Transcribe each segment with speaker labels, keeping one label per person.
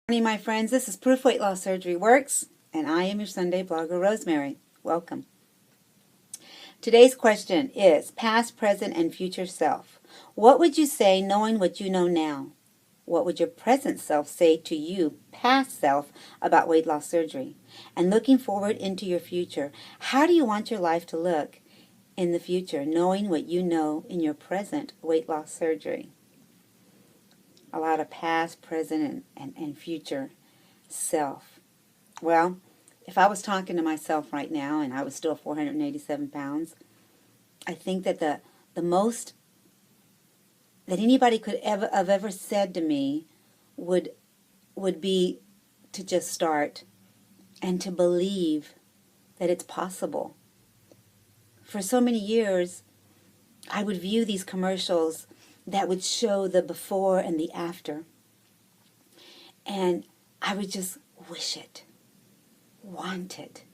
Speaker 1: Good morning, my friends. This is Proof Weight Loss Surgery Works, and I am your Sunday blogger, Rosemary. Welcome. Today's question is past, present, and future self. What would you say knowing what you know now? What would your present self say to you, past self, about weight loss surgery? And looking forward into your future, how do you want your life to look in the future, knowing what you know in your present weight loss surgery? A lot of past, present, and future self. Well, if I was talking to myself right now and I was still 487 pounds, I think that the most that anybody could have ever said to me would be to just start and to believe that it's possible. For so many years, I would view these commercials that would show the before and the after. And I would just wish it, want it,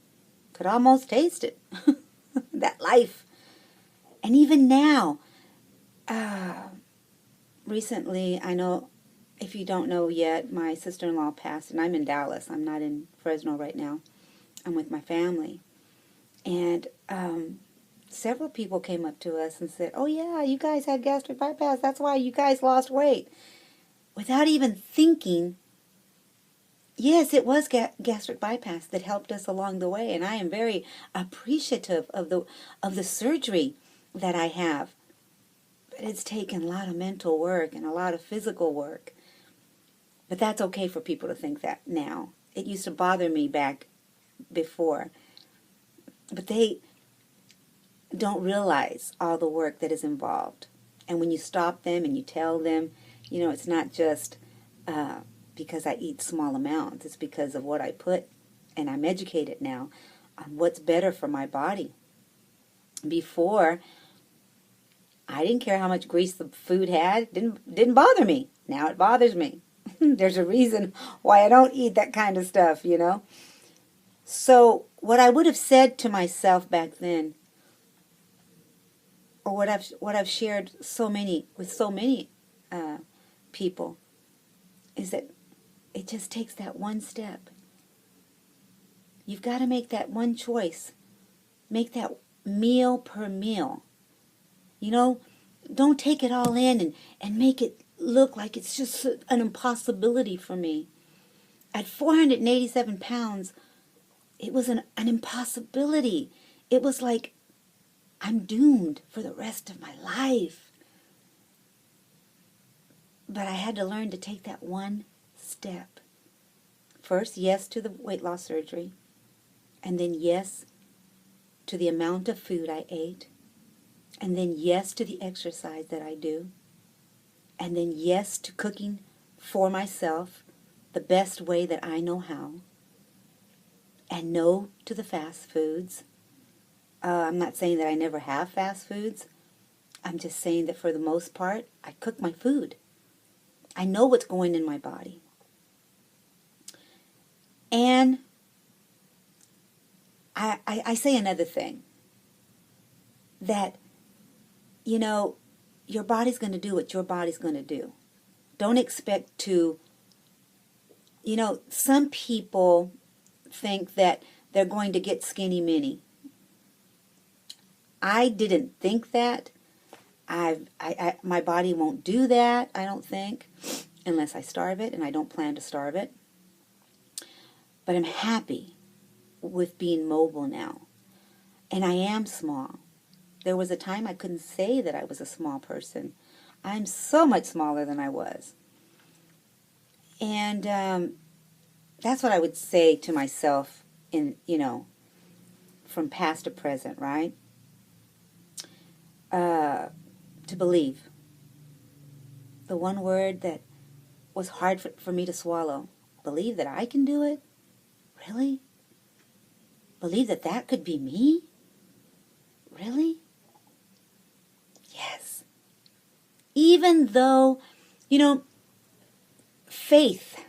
Speaker 1: could almost taste it, that life. And even now, recently, I know, if you don't know yet, my sister-in-law passed, and I'm in Dallas. I'm not in Fresno right now. I'm with my family. And several people came up to us and said, oh yeah, you guys had gastric bypass. That's why you guys lost weight. Without even thinking, yes, it was gastric bypass that helped us along the way. And I am very appreciative of the surgery that I have. But it's taken a lot of mental work and a lot of physical work. But that's okay for people to think that now. It used to bother me back before. But they don't realize all the work that is involved. And when you stop them and you tell them, you know, it's not just because I eat small amounts. It's because of what I put, and I'm educated now on what's better for my body. Before, I didn't care how much grease the food had. It didn't bother me. Now it bothers me. There's a reason why I don't eat that kind of stuff, you know. So what I would have said to myself back then, or what I've shared with so many people, is that it just takes that one step. You've got to make that one choice. Make that meal per meal. You know, don't take it all in and make it look like it's just an impossibility for me. At 487 pounds, it was an impossibility. It was like I'm doomed for the rest of my life. But I had to learn to take that one step. First, yes to the weight loss surgery. And then yes to the amount of food I ate. And then yes to the exercise that I do. And then yes to cooking for myself the best way that I know how. And no to the fast foods. I'm not saying that I never have fast foods. I'm just saying that for the most part, I cook my food. I know what's going in my body. And I say another thing. That, you know, your body's going to do what your body's going to do. Don't expect to, you know, some people think that they're going to get skinny mini. I didn't think that. My body won't do that, I don't think, unless I starve it, and I don't plan to starve it. But I'm happy with being mobile now. And I am small. There was a time I couldn't say that I was a small person. I'm so much smaller than I was. And that's what I would say to myself in, you know, from past to present, right? To believe. The one word that was hard for me to swallow. Believe that I can do it? Really? Believe that that could be me? Really? Yes. Even though, you know, faith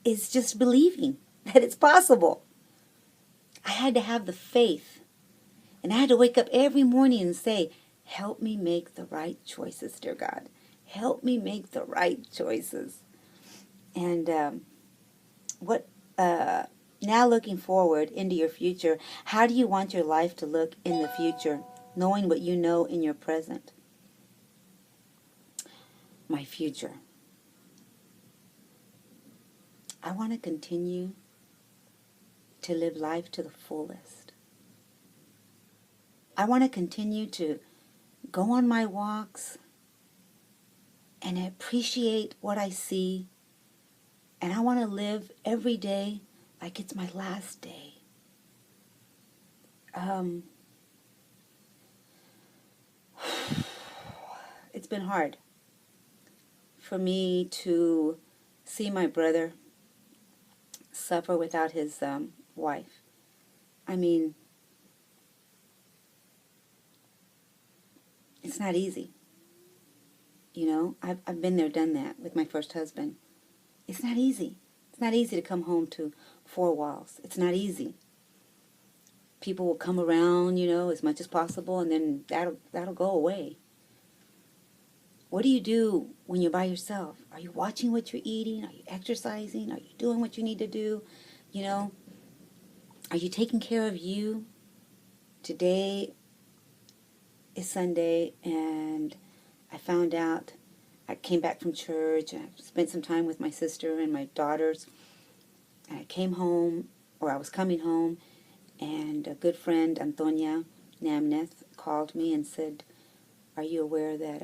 Speaker 1: is just believing that it's possible. I had to have the faith. And I had to wake up every morning and say, help me make the right choices, dear God. Help me make the right choices. And What now looking forward into your future, how do you want your life to look in the future, knowing what you know in your present? My future. I want to continue to live life to the fullest. I want to continue to go on my walks and appreciate what I see. And I want to live every day like it's my last day. It's been hard for me to see my brother suffer without his wife. I mean, it's not easy. You know, I've been there, done that with my first husband. It's not easy. It's not easy to come home to four walls. It's not easy. People will come around, you know, as much as possible, and then that'll go away. What do you do when you're by yourself? Are you watching what you're eating? Are you exercising? Are you doing what you need to do? You know, are you taking care of you? Today is Sunday, and I found out, I came back from church, and I spent some time with my sister and my daughters, and I came home, or I was coming home, and a good friend, Antonia Namneth, called me and said, are you aware that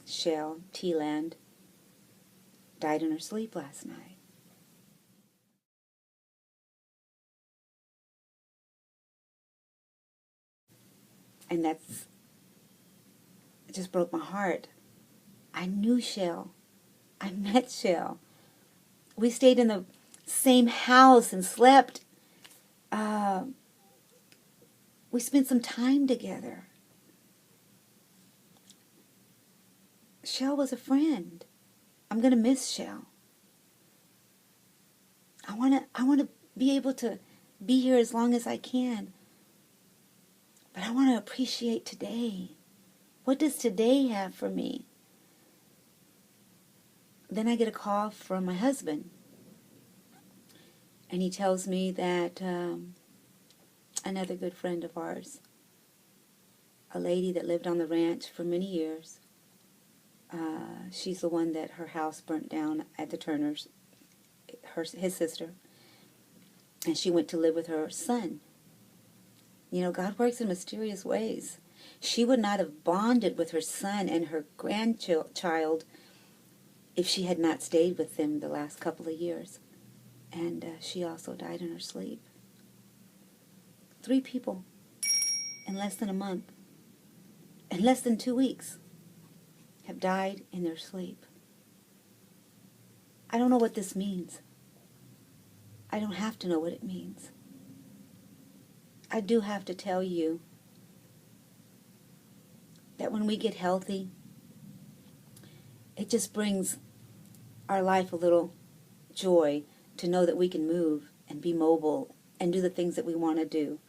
Speaker 1: Shell Teelander died in her sleep last night? And it just broke my heart. I knew Shell. I met Shell. We stayed in the same house and slept. We spent some time together. Shell was a friend. I'm going to miss Shell. I want to be able to be here as long as I can. But I want to appreciate today. What does today have for me? Then I get a call from my husband. And he tells me that another good friend of ours, a lady that lived on the ranch for many years, she's the one that her house burnt down at the Turners, his sister, and she went to live with her son. You know, God works in mysterious ways. She would not have bonded with her son and her grandchild if she had not stayed with them the last couple of years. And she also died in her sleep. 3 people in less than a month, in less than 2 weeks, have died in their sleep. I don't know what this means. I don't have to know what it means. I do have to tell you that when we get healthy, it just brings our life a little joy to know that we can move and be mobile and do the things that we want to do.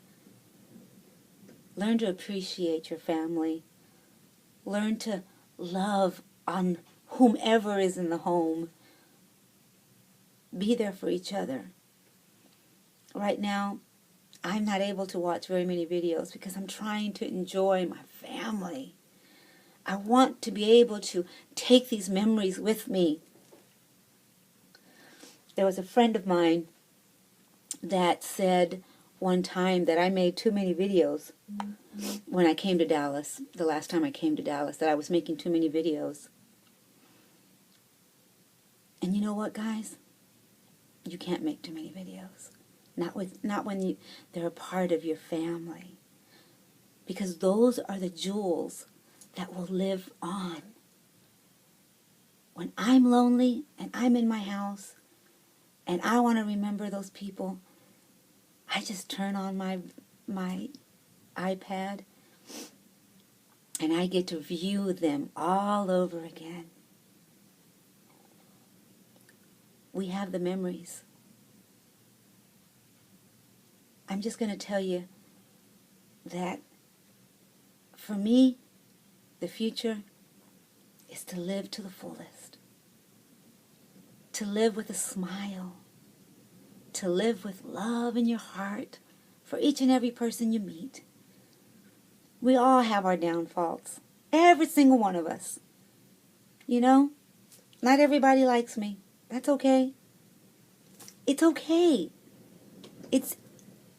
Speaker 1: Learn to appreciate your family. Learn to love on whomever is in the home. Be there for each other. Right now, I'm not able to watch very many videos because I'm trying to enjoy my family. I want to be able to take these memories with me. There was a friend of mine that said one time that I made too many videos when I came to Dallas, the last time I came to Dallas, that I was making too many videos. And you know what, guys? You can't make too many videos. Not when they're a part of your family. Because those are the jewels that will live on. When I'm lonely and I'm in my house and I want to remember those people, I just turn on my iPad and I get to view them all over again. We have the memories. I'm just going to tell you that for me, the future is to live to the fullest. To live with a smile. to live with love in your heart for each and every person you meet. We all have our downfalls. Every single one of us. You know, not everybody likes me. That's okay. It's okay.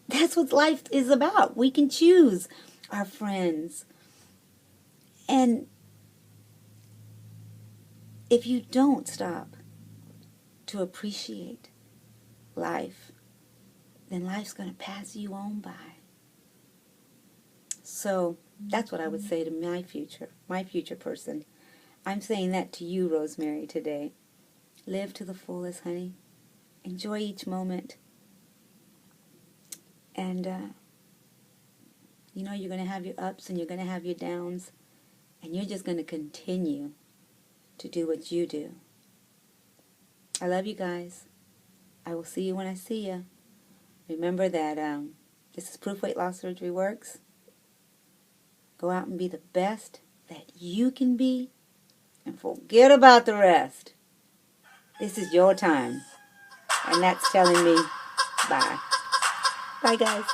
Speaker 1: That's what life is about. We can choose our friends. And if you don't stop to appreciate life, then life's going to pass you on by. So that's what I would say to my future person. I'm saying that to you, Rosemary, today. Live to the fullest, honey. Enjoy each moment. And, you know, you're going to have your ups and you're going to have your downs. And you're just going to continue to do what you do. I love you guys. I will see you when I see you. Remember that this is Proof Weight Loss Surgery Works. Go out and be the best that you can be. And forget about the rest. This is your time. And that's telling me bye. Bye, guys.